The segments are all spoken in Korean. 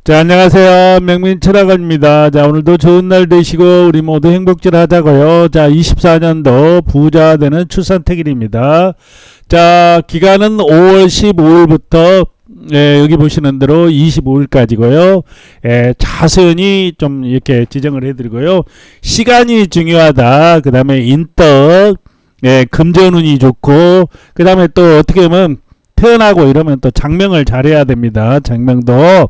자, 안녕하세요. 명민철학원입니다. 자, 오늘도 좋은 날 되시고 우리 모두 행복질 하자고요. 자, 24년도 부자 되는 출산택일입니다. 자, 기간은 5월 15일부터 여기 보시는 대로 25일까지고요. 자세히 좀 이렇게 지정을 해드리고요. 시간이 중요하다. 그 다음에 인덕, 금전운이 좋고, 그 다음에 또 어떻게 보면 태어나고 이러면 또 장명을 잘해야 됩니다. 장명도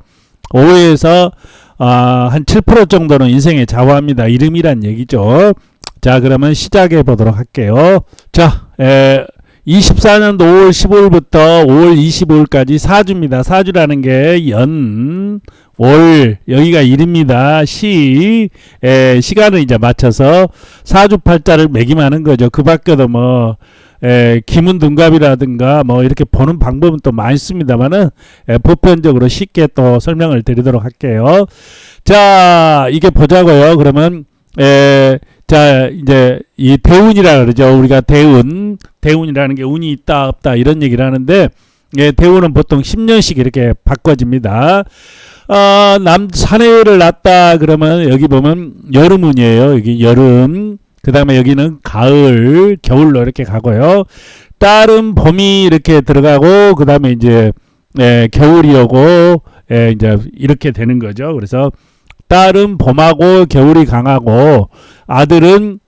5회에서 한 7% 정도는 인생에 좌우합니다. 이름이란 얘기죠. 자, 그러면 시작해 보도록 할게요. 자, 24년도 5월 15일부터 5월 25일까지 사주입니다. 사주라는 게 연, 월, 여기가 일입니다. 시간을 이제 맞춰서 사주팔자를 매김하는 거죠. 그 밖에도 뭐 기문둔갑이라든가 뭐 이렇게 보는 방법은 또 많이 씁니다만은 보편적으로 쉽게 또 설명을 드리도록 할게요. 자, 이게 보자고요. 그러면 자, 이제 이 대운이라 그러죠. 우리가 대운이라는 게 운이 있다 없다 이런 얘기를 하는데, 대운은 보통 10년씩 이렇게 바꿔집니다. 사내를 낳았다 그러면 여기 보면 여름운이에요. 여기 여름. 그 다음에 여기는 가을, 겨울로 이렇게 가고요. 딸은 봄이 이렇게 들어가고, 그 다음에 이제 겨울이 오고, 이제 이렇게 되는 거죠. 그래서 딸은 봄하고 겨울이 강하고, 아들은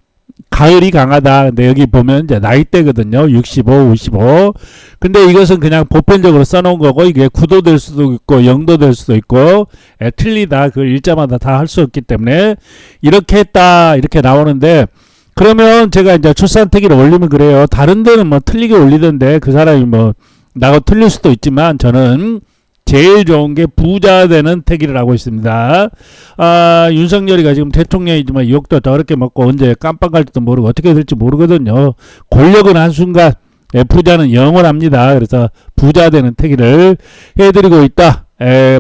가을이 강하다. 근데 여기 보면 이제 나이대거든요. 65, 55. 근데 이것은 그냥 보편적으로 써놓은 거고, 이게 구도 될 수도 있고, 영도 될 수도 있고, 틀리다. 그 일자마다 다 할 수 없기 때문에, 이렇게 했다. 이렇게 나오는데, 그러면 제가 이제 출산택일을 올리면 그래요. 다른 데는 뭐 틀리게 올리던데, 그 사람이 뭐, 나하고 틀릴 수도 있지만, 저는 제일 좋은 게 부자 되는 택일을 하고 있습니다. 윤석열이가 지금 대통령이지만 욕도 더럽게 먹고 언제 깜빵 갈지도 모르고 어떻게 될지 모르거든요. 권력은 한순간, 부자는 영원합니다. 그래서 부자 되는 택일을 해드리고 있다.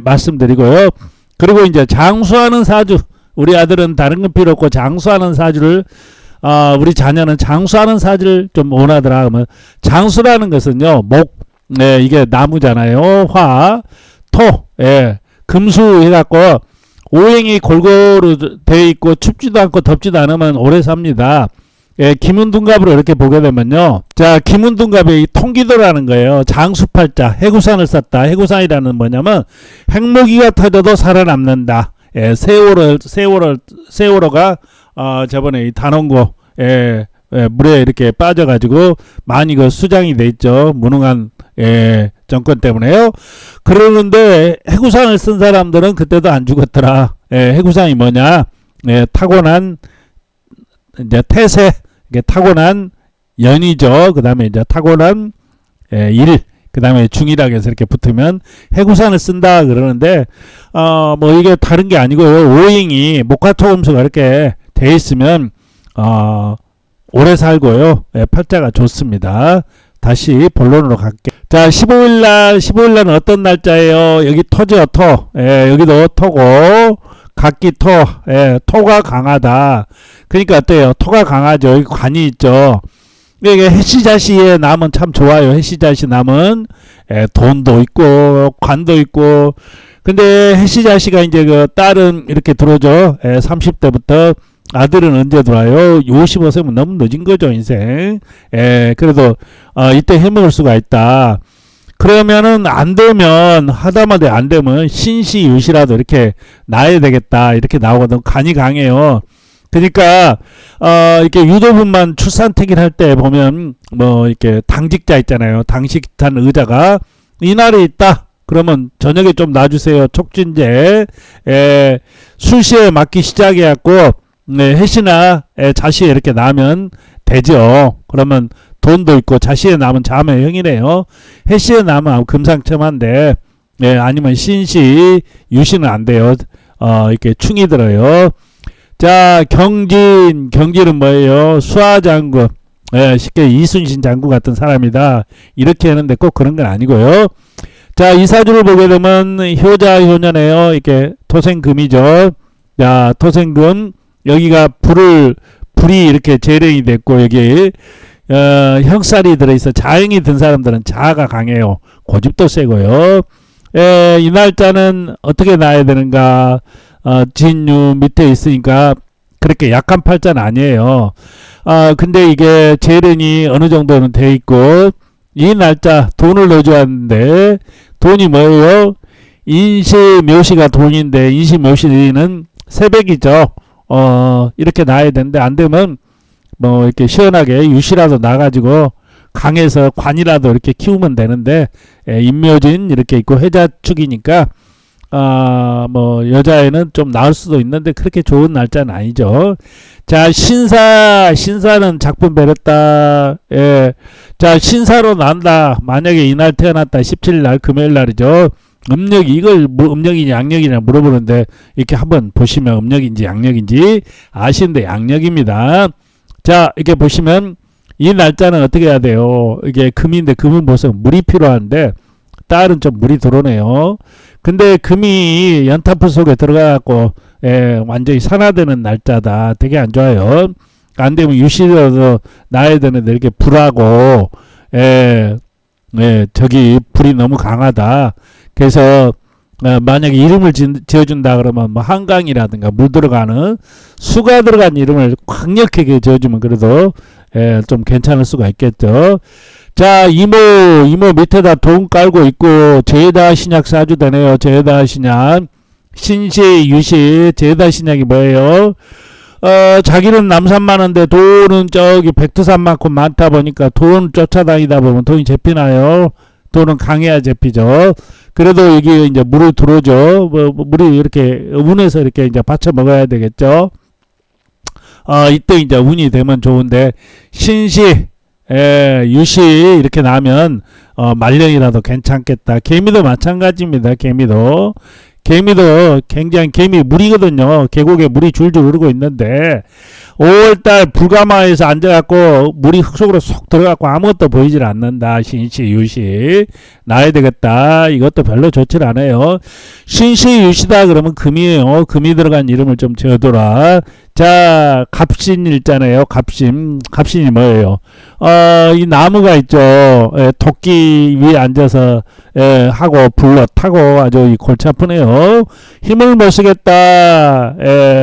말씀드리고요. 그리고 이제 장수하는 사주. 우리 아들은 다른 건 필요 없고 장수하는 사주를, 우리 자녀는 장수하는 사주를 좀 원하더라. 그러면 장수라는 것은요, 이게 나무잖아요. 화, 토, 금수 해갖고 오행이 골고루 돼 있고 춥지도 않고 덥지도 않으면 오래 삽니다. 기문둔갑으로 이렇게 보게 되면요. 자, 기문둔갑이 통기도라는 거예요. 장수팔자, 해구산을 썼다. 해구산이라는 뭐냐면 핵모기가 터져도 살아남는다. 세월호가 저번에 이 단원고 물에 이렇게 빠져가지고 많이 그 수장이 돼 있죠. 무능한 정권 때문에요. 그러는데 해구산을 쓴 사람들은 그때도 안 죽었더라. 해구산이 뭐냐? 타고난 이제 태세, 이게 타고난 연이죠. 그 다음에 이제 타고난 일, 그 다음에 중이라고 해서 이렇게 붙으면 해구산을 쓴다 그러는데, 뭐 이게 다른 게 아니고요. 오행이 목화토금수가 이렇게 돼 있으면, 오래 살고요. 팔자가 좋습니다. 다시 본론으로 갈게요. 자, 15일날은 어떤 날짜예요? 여기 토죠, 토. 여기도 토고, 각기 토. 토가 강하다. 그러니까 어때요? 토가 강하죠. 여기 관이 있죠. 이게 해시자시의 남은 참 좋아요. 해시자시 남은 돈도 있고 관도 있고. 근데 해시자시가 이제 그 딸은 이렇게 들어오죠. 30대부터. 아들은 언제 들어와요? 55세면 너무 늦은 거죠, 인생. 그래도 이때 해먹을 수가 있다. 그러면은 안 되면, 하다마다 안 되면 신시유시라도 이렇게 낳아야 되겠다. 이렇게 나오거든. 간이 강해요. 그러니까 이렇게 유도분만 출산택일 할 때 보면 뭐 이렇게 당직자 있잖아요. 당직한 의자가 이날에 있다. 그러면 저녁에 좀 놔주세요. 촉진제. 술시에 맞기 시작해갖고 해시나 자시에 이렇게 나면 되죠. 그러면 돈도 있고 자시에 나면 자매형이래요. 해시에 나면 금상첨화인데, 아니면 신시 유시는 안 돼요. 이렇게 충이 들어요. 자, 경진은 뭐예요? 수하장군. 쉽게 이순신 장군 같은 사람이다. 이렇게 하는데 꼭 그런 건 아니고요. 자, 이 사주를 보게 되면 효자효년에요. 이렇게 토생금이죠. 자, 토생금. 여기가 불이 이렇게 재령이 됐고, 여기 형살이 들어있어. 자형이 든 사람들은 자아가 강해요. 고집도 세고요. 이 날짜는 어떻게 놔야 되는가? 진유 밑에 있으니까 그렇게 약한 팔자는 아니에요. 근데 이게 재련이 어느 정도는 돼 있고, 이 날짜 돈을 넣어줘야 하는데, 돈이 뭐예요? 인시 묘시가 돈인데, 인시 묘시는 새벽이죠. 이렇게 놔야 되는데, 안 되면 뭐 이렇게 시원하게 유시라도 나가지고 강에서 관이라도 이렇게 키우면 되는데, 인묘진 이렇게 있고 해자축이니까 뭐 여자애는 좀 나을 수도 있는데 그렇게 좋은 날짜는 아니죠. 자, 신사는 작품 베렸다. 예. 자, 신사로 난다. 만약에 이날 태어났다. 17일 날 금요일 날이죠. 음력이 이걸 음력이냐 양력이냐 물어보는데 이렇게 한번 보시면 음력인지 양력인지 아시는데 양력입니다. 자, 이렇게 보시면 이 날짜는 어떻게 해야 돼요? 이게 금인데 금은 보세요. 물이 필요한데 딸은 좀 물이 들어오네요. 근데 금이 연타프 속에 들어가갖고 완전히 산화되는 날짜다. 되게 안 좋아요. 안 되면 유시라도 나야 되는데 이렇게 불하고 저기 불이 너무 강하다. 그래서 만약에 이름을 지어준다 그러면 뭐 한강이라든가 물 들어가는 수가 들어간 이름을 강력하게 지어주면 그래도 좀 괜찮을 수가 있겠죠. 자, 이모 밑에다 돈 깔고 있고 제다 신약 사주 되네요. 제다 신약 신시 유시 제다 신약이 뭐예요? 자기는 남산 많은데 돈은 저기 백두산만큼 많다 보니까 돈 쫓아다니다 보면 돈이 잡히나요? 돈은 강해야 잡히죠. 그래도 여기 이제 물을 들어오죠. 물이 이렇게 운에서 이렇게 이제 받쳐 먹어야 되겠죠. 이때 이제 운이 되면 좋은데 신시 유시 이렇게 나면 말년이라도 괜찮겠다. 개미도 마찬가지입니다. 개미도 굉장히 개미 물이거든요. 계곡에 물이 줄줄 흐르고 있는데 5월달 불가마에서 앉아갖고 물이 흙 속으로 쏙 들어갖고 아무것도 보이질 않는다. 신시 유시 나야 되겠다. 이것도 별로 좋질 않아요. 신시 유시다 그러면 금이에요. 금이 들어간 이름을 좀 지어둬라. 자, 갑신일자네요. 갑신이 뭐예요? 이 나무가 있죠. 토끼 위에 앉아서 하고 불러 타고 아주 이 골치 아프네요. 힘을 못 쓰겠다.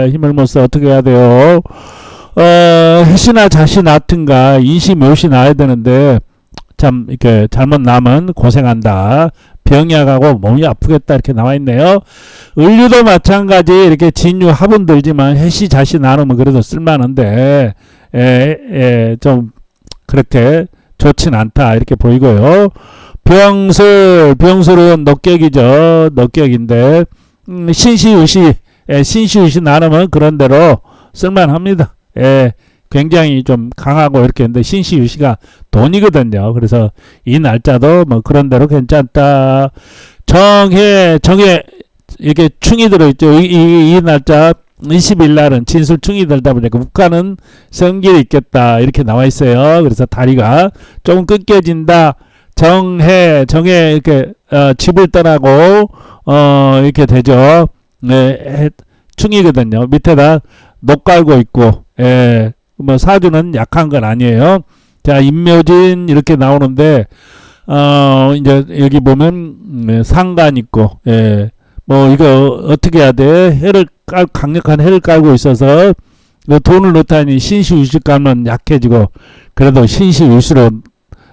힘을 못 써. 어떻게 해야 돼요? 해시나 자시 낳든가 인시 묘시 나야 되는데 참 이렇게 잘못 나면 고생한다. 병약하고 몸이 아프겠다 이렇게 나와 있네요. 을류도 마찬가지 이렇게 진유 화분 들지만 해시 자시 나누면 그래도 쓸만한데 좀 그렇게 좋진 않다 이렇게 보이고요. 병술은 녹격이죠. 녹격인데 신시유시 나누면 그런 대로 쓸만합니다. 굉장히 좀 강하고 이렇게 했는데 신시유시가 돈이거든요. 그래서 이 날짜도 뭐 그런 대로 괜찮다. 정해 이렇게 충이 들어있죠. 이 날짜 20일 날은 진술충이 들다 보니까 묵가는 성길이 있겠다 이렇게 나와 있어요. 그래서 다리가 조금 끊겨진다. 정해 이렇게 집을 떠나고 이렇게 되죠. 충이거든요. 밑에다 녹 깔고 있고 뭐 사주는 약한 건 아니에요. 자, 인묘진 이렇게 나오는데 이제 여기 보면 상간 있고 뭐 이거 어떻게 해야 돼? 강력한 해를 깔고 있어서 돈을 넣다니 신시유시 깔면 약해지고 그래도 신시유시로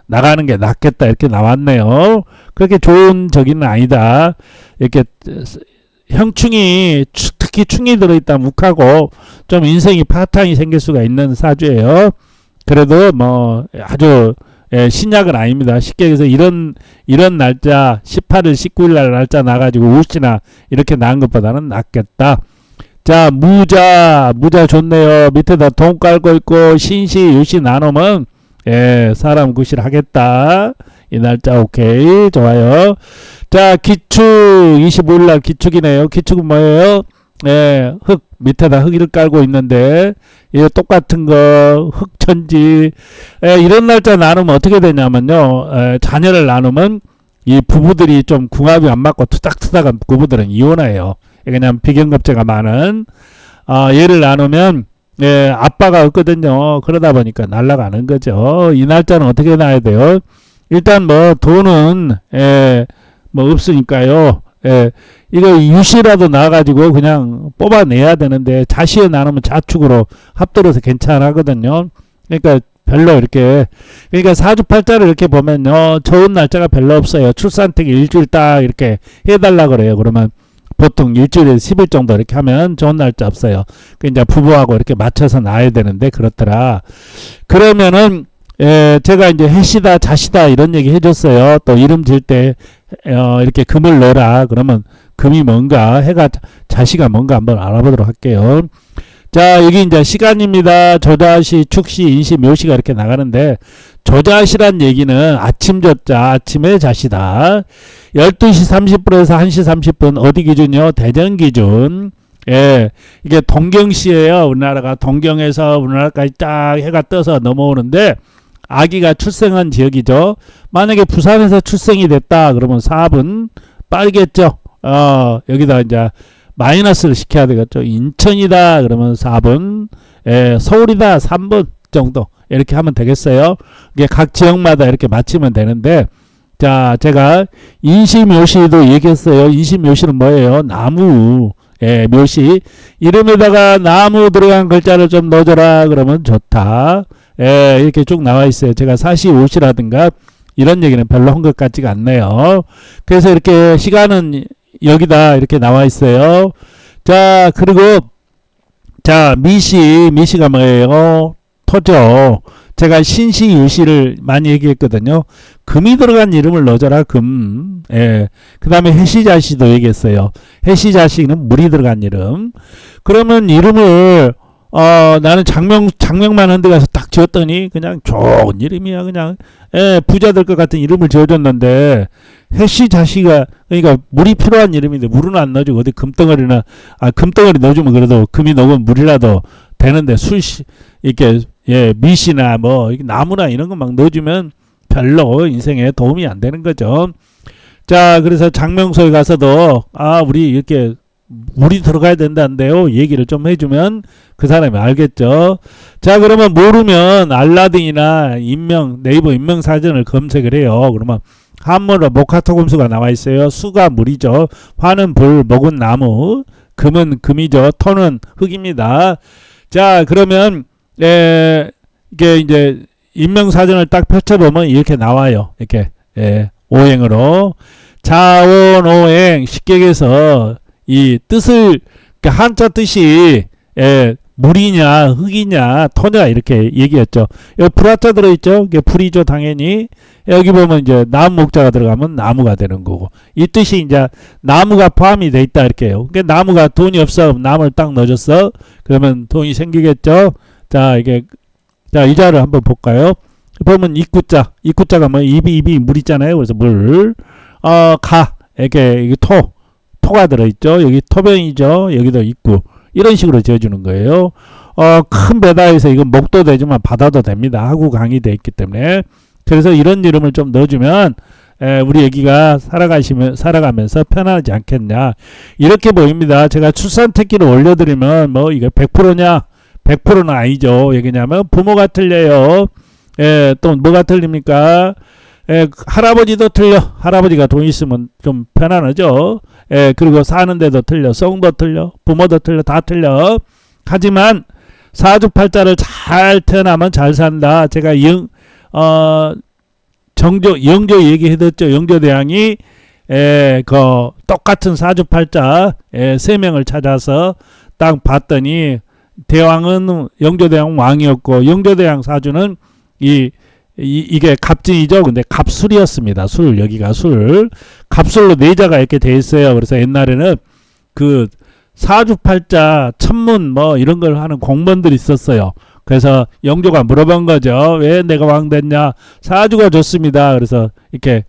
나가는 게 낫겠다 이렇게 나왔네요. 그렇게 좋은 저기는 아니다. 이렇게 형충이 특히 충이 들어있다 묵하고 좀 인생이 파탄이 생길 수가 있는 사주예요. 그래도 뭐 아주 신약은 아닙니다. 쉽게 해서 이런 날짜 18일 19일 날 날짜 나가지고 우시나 이렇게 나은 것보다는 낫겠다. 자, 무자 좋네요. 밑에다 돈 깔고 있고 신시 유시 나누면 사람 구실 하겠다. 이 날짜 오케이 좋아요. 자, 기축 25일 날 기축이네요. 기축은 뭐예요? 흙 밑에다 흙을 깔고 있는데 이거 똑같은 거 흙천지 이런 날짜 나누면 어떻게 되냐면요. 자녀를 나누면 이 부부들이 좀 궁합이 안 맞고 투닥투닥한 부부들은 이혼해요. 그냥 비경급제가 많은 얘를 나누면 아빠가 없거든요. 그러다 보니까 날아가는 거죠. 이 날짜는 어떻게 놔야 돼요? 일단 뭐 돈은 뭐 없으니까요. 예, 이거 유시라도 나가지고 그냥 뽑아내야 되는데 자시에 나누면 자축으로 합들어서 괜찮하거든요. 그러니까 별로 이렇게 그러니까 사주팔자를 이렇게 보면요 좋은 날짜가 별로 없어요. 출산택 일주일 딱 이렇게 해달라 그래요. 그러면 보통 일주일에 10일 정도 이렇게 하면 좋은 날짜 없어요. 그 이제 부부하고 이렇게 맞춰서 놔야 되는데 그렇더라. 그러면은 제가 이제 해시다 자시다 이런 얘기 해줬어요. 또 이름 지을 때 이렇게 금을 넣어라. 그러면 금이 뭔가 해가 자시가 뭔가 한번 알아보도록 할게요. 자 여기 이제 시간입니다. 조자시, 축시, 인시, 묘시가 이렇게 나가는데 조자시란 얘기는 아침 조자, 아침의 자시다. 12시 30분에서 1시 30분 어디 기준이요? 대전 기준. 예, 이게 동경시예요. 우리나라가 동경에서 우리나라까지 딱 해가 떠서 넘어오는데 아기가 출생한 지역이죠. 만약에 부산에서 출생이 됐다 그러면 4분 빠르겠죠. 여기다 이제 마이너스를 시켜야 되겠죠. 인천이다 그러면 4분, 서울이다 3분 정도 이렇게 하면 되겠어요. 이게 각 지역마다 이렇게 맞추면 되는데 자 제가 인시묘시도 얘기했어요. 인시묘시는 뭐예요? 나무. 묘시 이름에다가 나무 들어간 글자를 좀 넣어줘라 그러면 좋다. 이렇게 쭉 나와 있어요. 제가 사시 오시라든가 이런 얘기는 별로 한 것 같지가 않네요. 그래서 이렇게 시간은 여기다 이렇게 나와 있어요. 자 그리고 자 미시가 뭐예요? 토죠. 제가 신시 유시를 많이 얘기했거든요. 금이 들어간 이름을 넣어줘라. 금. 그 다음에 해시자시도 얘기했어요. 해시자시는 물이 들어간 이름. 그러면 이름을 나는 장명만 한 데 가서 딱 지었더니 그냥 좋은 이름이야. 그냥 부자 될 것 같은 이름을 지어줬는데 해시자시가 그러니까 물이 필요한 이름인데 물은 안 넣어주고 어디 금덩어리나 금덩어리 넣어주면 그래도 금이 녹으면 물이라도 되는데 이렇게 미시나 뭐 나무나 이런 거 막 넣어주면 별로 인생에 도움이 안 되는 거죠. 자 그래서 장명소에 가서도 우리 이렇게 물이 들어가야 된다는데요 얘기를 좀 해주면 그 사람이 알겠죠. 자 그러면 모르면 알라딘이나 네이버 인명사전을 검색을 해요. 그러면 한문으로 목화토금수가 나와 있어요. 수가 물이죠. 화는 불, 목은 나무, 금은 금이죠. 토는 흙입니다. 자 그러면 이게 이제 인명사전을 딱 펼쳐보면 이렇게 나와요. 이렇게 오행으로 자원오행 쉽게 얘기해서 이 뜻을 그러니까 한자 뜻이 물이냐 흙이냐 토냐 이렇게 얘기했죠. 여기 불화자 들어있죠. 이게 불이죠 당연히. 여기 보면 이제 나무 목자가 들어가면 나무가 되는 거고 이 뜻이 이제 나무가 포함이 돼 있다 이렇게 해요. 그러니까 나무가 돈이 없어 나무를 딱 넣어줬어. 그러면 돈이 생기겠죠. 자 이게 자 이자를 한번 볼까요? 보면 입구자가 뭐 입이 물 있잖아요. 그래서 물 이게 토가 들어있죠. 여기 토변이죠. 여기도 입구 이런 식으로 지어주는 거예요. 큰 배다에서 이건 목도 되지만 바다도 됩니다. 하구 강이 돼 있기 때문에 그래서 이런 이름을 좀 넣어주면 우리 애기가 살아가면서 편하지 않겠냐 이렇게 보입니다. 제가 출산특기를 올려드리면 뭐 이게 100%냐 100%는 아니죠. 왜냐면 부모가 틀려요. 또 뭐가 틀립니까? 할아버지도 틀려. 할아버지가 돈 있으면 좀 편안하죠. 그리고 사는 데도 틀려. 성도 틀려. 부모도 틀려. 다 틀려. 하지만 사주팔자를 잘 태어나면 잘 산다. 제가 영조 얘기해뒀죠. 영조대왕이 똑같은 사주팔자 3명을 찾아서 딱 봤더니 대왕은 영조대왕 왕이었고 영조대왕 사주는 이게 갑진이죠. 근데 갑술이었습니다. 술 여기가 술 갑술로 내자가 이렇게 돼 있어요. 그래서 옛날에는 그 사주팔자 천문 뭐 이런 걸 하는 공무원들이 있었어요. 그래서 영조가 물어본 거죠. 왜 내가 왕 됐냐? 사주가 좋습니다. 그래서 이렇게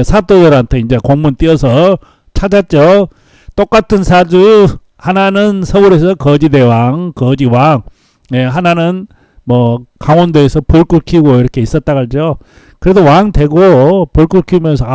사또들한테 이제 공문 띄어서 찾았죠. 똑같은 사주 하나는 서울에서 거지대왕, 거지왕, 하나는 뭐 강원도에서 벌꿀 키우고 이렇게 있었다 그러죠. 그래도 왕 되고 벌꿀 키우면서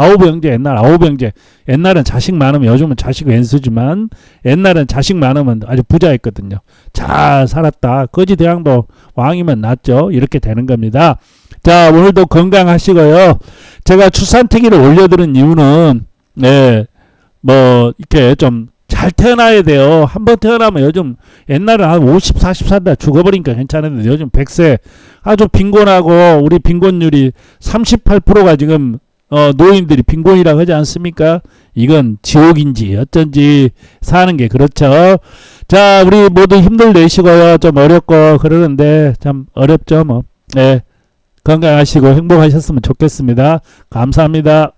옛날엔 자식 많으면 요즘은 자식 왼수지만 옛날엔 자식 많으면 아주 부자였거든요. 잘 살았다. 거지대왕도 왕이면 낫죠. 이렇게 되는 겁니다. 자 오늘도 건강하시고요. 제가 출산특위를 올려드린 이유는 네, 뭐 이렇게 좀 잘 태어나야 돼요. 한 번 태어나면 요즘 옛날에 한 50, 40 살다 죽어버리니까 괜찮은데 요즘 100세 아주 빈곤하고 우리 빈곤율이 38%가 지금 노인들이 빈곤이라고 하지 않습니까? 이건 지옥인지 어쩐지 사는 게 그렇죠. 자, 우리 모두 힘들 내시고요. 좀 어렵고 그러는데 참 어렵죠, 뭐. 네. 건강하시고 행복하셨으면 좋겠습니다. 감사합니다.